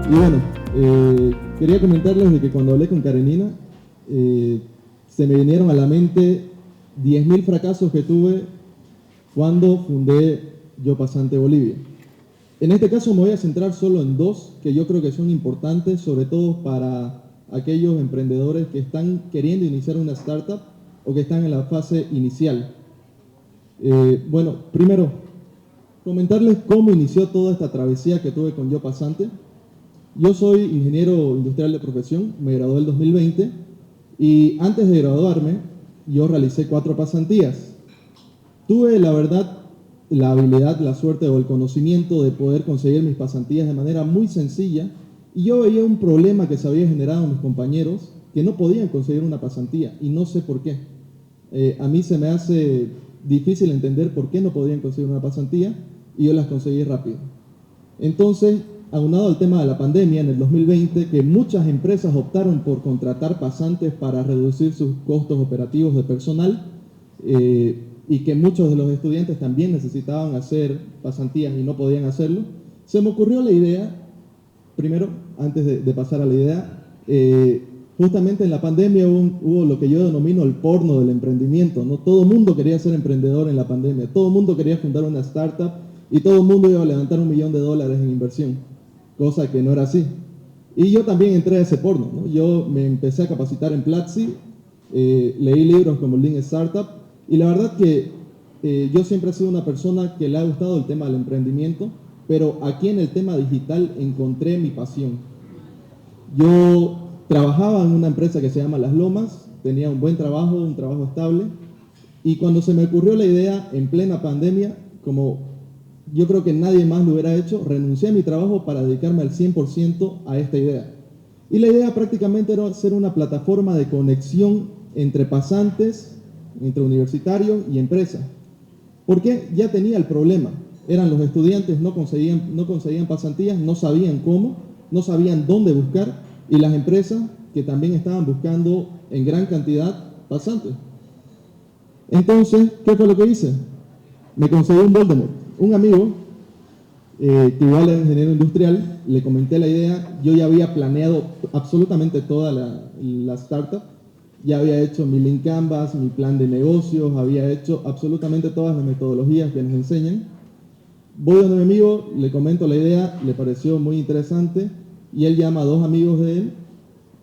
Y bueno, quería comentarles de que cuando hablé con Karenina, se me vinieron a la mente 10.000 fracasos que tuve cuando fundé Yo Pasante Bolivia. En este caso me voy a centrar solo en dos que yo creo que son importantes, sobre todo para aquellos emprendedores que están queriendo iniciar una startup o que están en la fase inicial. Bueno, primero, comentarles cómo inició toda esta travesía que tuve con Yo Pasante. Yo soy ingeniero industrial de profesión, me gradué el 2020 y antes de graduarme yo realicé 4 pasantías. Tuve, la verdad, la habilidad, la suerte o el conocimiento de poder conseguir mis pasantías de manera muy sencilla y yo veía un problema que se había generado en mis compañeros que no podían conseguir una pasantía y no sé por qué. A mí se me hace difícil entender por qué no podían conseguir una pasantía y yo las conseguí rápido. Entonces, aunado al tema de la pandemia en el 2020, que muchas empresas optaron por contratar pasantes para reducir sus costos operativos de personal y que muchos de los estudiantes también necesitaban hacer pasantías y no podían hacerlo, se me ocurrió la idea, primero, antes de pasar a la idea, justamente en la pandemia hubo lo que yo denomino el porno del emprendimiento, ¿no? Todo el mundo quería ser emprendedor en la pandemia, todo el mundo quería fundar una startup y todo el mundo iba a levantar $1 millón en inversión, cosa que no era así. Y yo también entré a ese porno, ¿no? Yo me empecé a capacitar en Platzi, leí libros como Lean Startup, y la verdad que yo siempre he sido una persona que le ha gustado el tema del emprendimiento, pero aquí en el tema digital encontré mi pasión. Yo trabajaba en una empresa que se llama Las Lomas, tenía un buen trabajo, un trabajo estable, y cuando se me ocurrió la idea en plena pandemia, como yo creo que nadie más lo hubiera hecho, renuncié a mi trabajo para dedicarme al 100% a esta idea. Y la idea prácticamente era ser una plataforma de conexión entre pasantes, entre universitarios y empresas. Porque ya tenía el problema. Eran los estudiantes, no conseguían pasantías, no sabían cómo, no sabían dónde buscar, y las empresas que también estaban buscando en gran cantidad pasantes. Entonces, ¿qué fue lo que hice? Me conseguí un Voldemort, un amigo que igual era ingeniero industrial, le comenté la idea, yo ya había planeado absolutamente toda la startup, ya había hecho mi Lean Canvas, mi plan de negocios, había hecho absolutamente todas las metodologías que nos enseñan. Voy donde mi amigo, le comento la idea, le pareció muy interesante y él llama a 2 amigos de él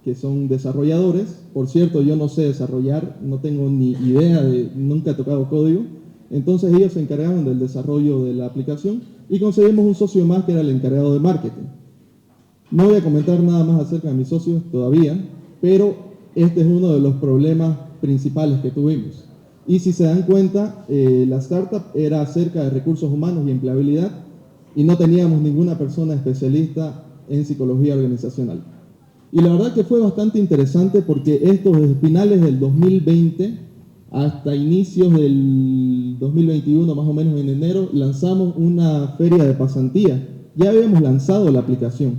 que son desarrolladores. Por cierto, yo no sé desarrollar, no tengo ni idea nunca he tocado código. Entonces ellos se encargaron del desarrollo de la aplicación y conseguimos un socio más que era el encargado de marketing. No voy a comentar nada más acerca de mis socios todavía, pero este es uno de los problemas principales que tuvimos. Y si se dan cuenta, la startup era acerca de recursos humanos y empleabilidad y no teníamos ninguna persona especialista en psicología organizacional. Y la verdad que fue bastante interesante porque esto desde finales del 2020 hasta inicios del 2021, más o menos en enero, lanzamos una feria de pasantía. Ya habíamos lanzado la aplicación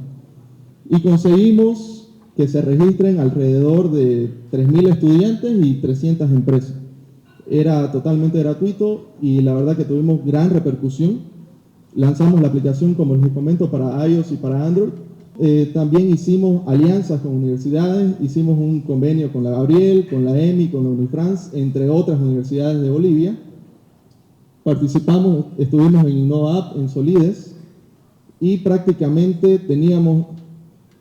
y conseguimos que se registren alrededor de 3.000 estudiantes y 300 empresas. Era totalmente gratuito y la verdad que tuvimos gran repercusión. Lanzamos la aplicación, como les comento, para iOS y para Android. También hicimos alianzas con universidades, hicimos un convenio con la Gabriel, con la EMI, con la Unifrance, entre otras universidades de Bolivia. Participamos, estuvimos en InnovaApp, en Solides, y prácticamente teníamos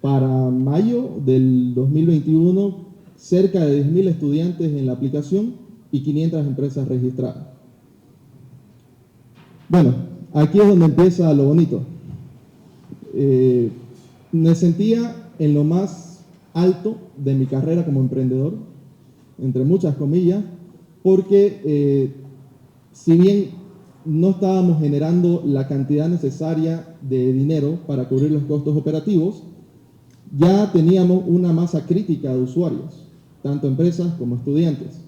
para mayo del 2021 cerca de 10.000 estudiantes en la aplicación y 500 empresas registradas. Bueno, aquí es donde empieza lo bonito. Me sentía en lo más alto de mi carrera como emprendedor, entre muchas comillas, porque si bien no estábamos generando la cantidad necesaria de dinero para cubrir los costos operativos, ya teníamos una masa crítica de usuarios, tanto empresas como estudiantes.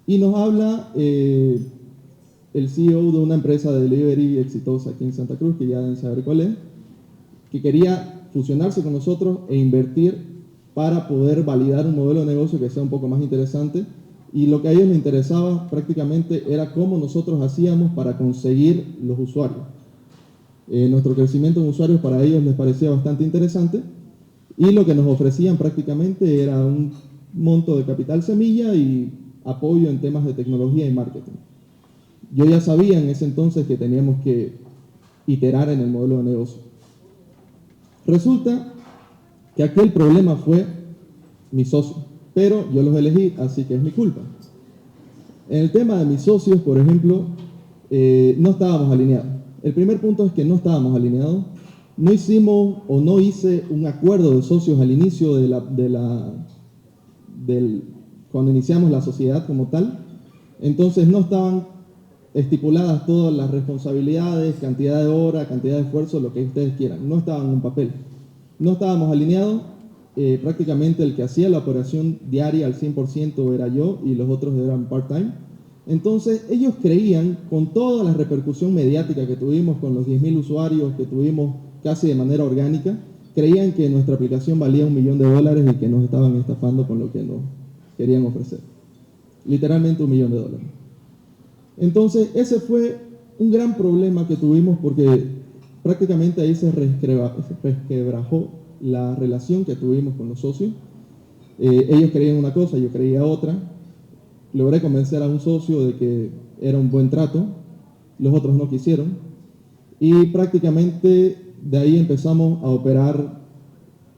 Y nos habla el CEO de una empresa de delivery exitosa aquí en Santa Cruz, que ya deben saber cuál es, que quería fusionarse con nosotros e invertir para poder validar un modelo de negocio que sea un poco más interesante. Y lo que a ellos les interesaba prácticamente era cómo nosotros hacíamos para conseguir los usuarios. Nuestro crecimiento en usuarios para ellos les parecía bastante interesante y lo que nos ofrecían prácticamente era un monto de capital semilla y apoyo en temas de tecnología y marketing. Yo ya sabía en ese entonces que teníamos que iterar en el modelo de negocio. Resulta que aquel problema fue mi socio, pero yo los elegí, así que es mi culpa. En el tema de mis socios, por ejemplo, no estábamos alineados. El primer punto es que no estábamos alineados. No hicimos o no hice un acuerdo de socios al inicio cuando iniciamos la sociedad como tal. Entonces no estaban estipuladas todas las responsabilidades, cantidad de horas, cantidad de esfuerzo, lo que ustedes quieran. No estaban en un papel. No estábamos alineados. Prácticamente el que hacía la operación diaria al 100% era yo y los otros eran part-time. Entonces ellos creían, con toda la repercusión mediática que tuvimos, con los 10.000 usuarios que tuvimos casi de manera orgánica, creían que nuestra aplicación valía $1 millón y que nos estaban estafando con lo que nos querían ofrecer. Literalmente $1 millón. Entonces ese fue un gran problema que tuvimos porque prácticamente ahí se resquebrajó la relación que tuvimos con los socios. Ellos creían una cosa, yo creía otra. Logré convencer a un socio de que era un buen trato, los otros no quisieron, y prácticamente de ahí empezamos a operar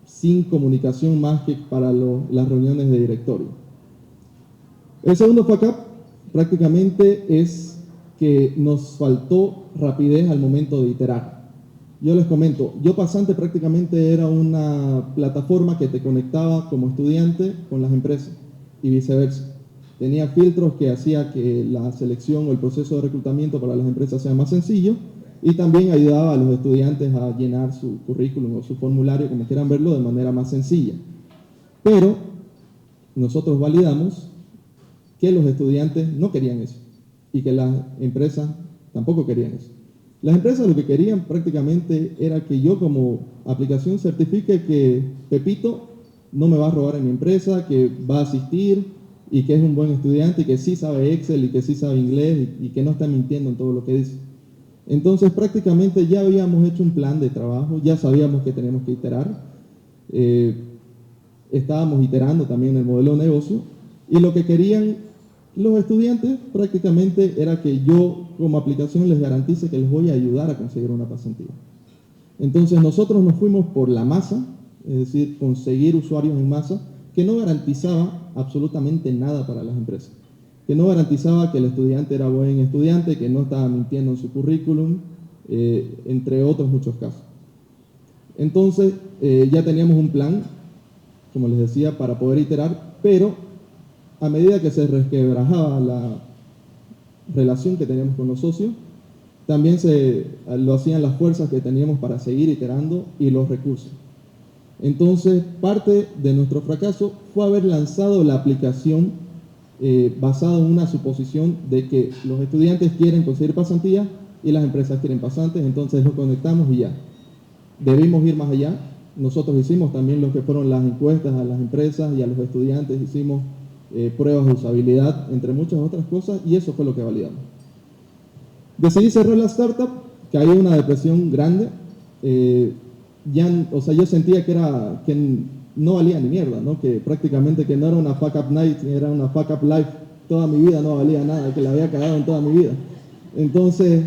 sin comunicación más que para las reuniones de directorio. El segundo fuck up prácticamente es que nos faltó rapidez al momento de iterar. Yo les comento, Yo Pasante prácticamente era una plataforma que te conectaba como estudiante con las empresas y viceversa. Tenía filtros que hacía que la selección o el proceso de reclutamiento para las empresas sea más sencillo y también ayudaba a los estudiantes a llenar su currículum o su formulario, como quieran verlo, de manera más sencilla. Pero nosotros validamos que los estudiantes no querían eso y que las empresas tampoco querían eso. Las empresas lo que querían prácticamente era que yo como aplicación certifique que Pepito no me va a robar en mi empresa, que va a asistir y que es un buen estudiante y que sí sabe Excel y que sí sabe inglés y que no está mintiendo en todo lo que dice. Entonces prácticamente ya habíamos hecho un plan de trabajo, ya sabíamos que teníamos que iterar, estábamos iterando también el modelo de negocio y lo que querían los estudiantes prácticamente era que yo como aplicación les garantice que les voy a ayudar a conseguir una pasantía. Entonces nosotros nos fuimos por la masa, es decir, conseguir usuarios en masa, que no garantizaba absolutamente nada para las empresas, que no garantizaba que el estudiante era buen estudiante, que no estaba mintiendo en su currículum, entre otros muchos casos. Entonces ya teníamos un plan, como les decía, para poder iterar, pero a medida que se resquebrajaba la relación que teníamos con los socios, también lo hacían las fuerzas que teníamos para seguir iterando y los recursos. Entonces, parte de nuestro fracaso fue haber lanzado la aplicación basado en una suposición de que los estudiantes quieren conseguir pasantías y las empresas quieren pasantes, entonces nos conectamos y ya. Debimos ir más allá. Nosotros hicimos también lo que fueron las encuestas a las empresas y a los estudiantes, hicimos pruebas de usabilidad, entre muchas otras cosas, y eso fue lo que validamos. Decidí cerrar la startup, caí en una depresión grande. Yo sentía que no valía ni mierda, ¿no? Que prácticamente que no era una fuck up night, era una fuck up life. Toda mi vida no valía nada, que la había cagado en toda mi vida. Entonces,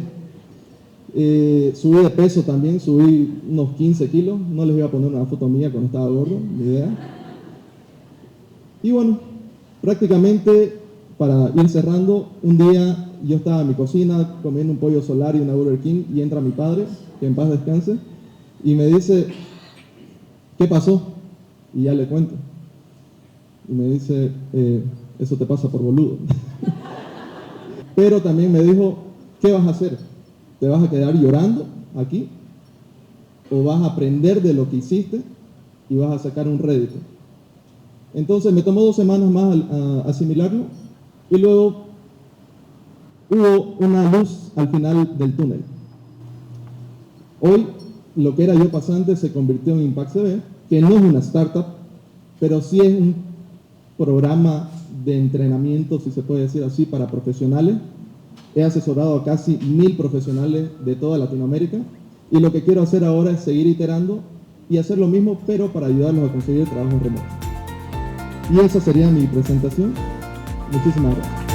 subí de peso también, subí unos 15 kilos. No les voy a poner una foto mía cuando estaba gordo, ni idea. Y bueno, prácticamente, para ir cerrando, un día yo estaba en mi cocina comiendo un pollo solar y una Burger King y entra mi padre, que en paz descanse, y me dice, ¿qué pasó? Y ya le cuento. Y me dice, eso te pasa por boludo. Pero también me dijo, ¿qué vas a hacer? ¿Te vas a quedar llorando aquí? ¿O vas a aprender de lo que hiciste y vas a sacar un rédito? Entonces me tomó 2 semanas más asimilarlo y luego hubo una luz al final del túnel. Hoy lo que era Yo Pasante se convirtió en Impact CB, que no es una startup, pero sí es un programa de entrenamiento, si se puede decir así, para profesionales. He asesorado a casi 1000 profesionales de toda Latinoamérica Y lo que quiero hacer ahora es seguir iterando y hacer lo mismo, pero para ayudarlos a conseguir trabajos remotos. Y esa sería mi presentación. Muchísimas gracias.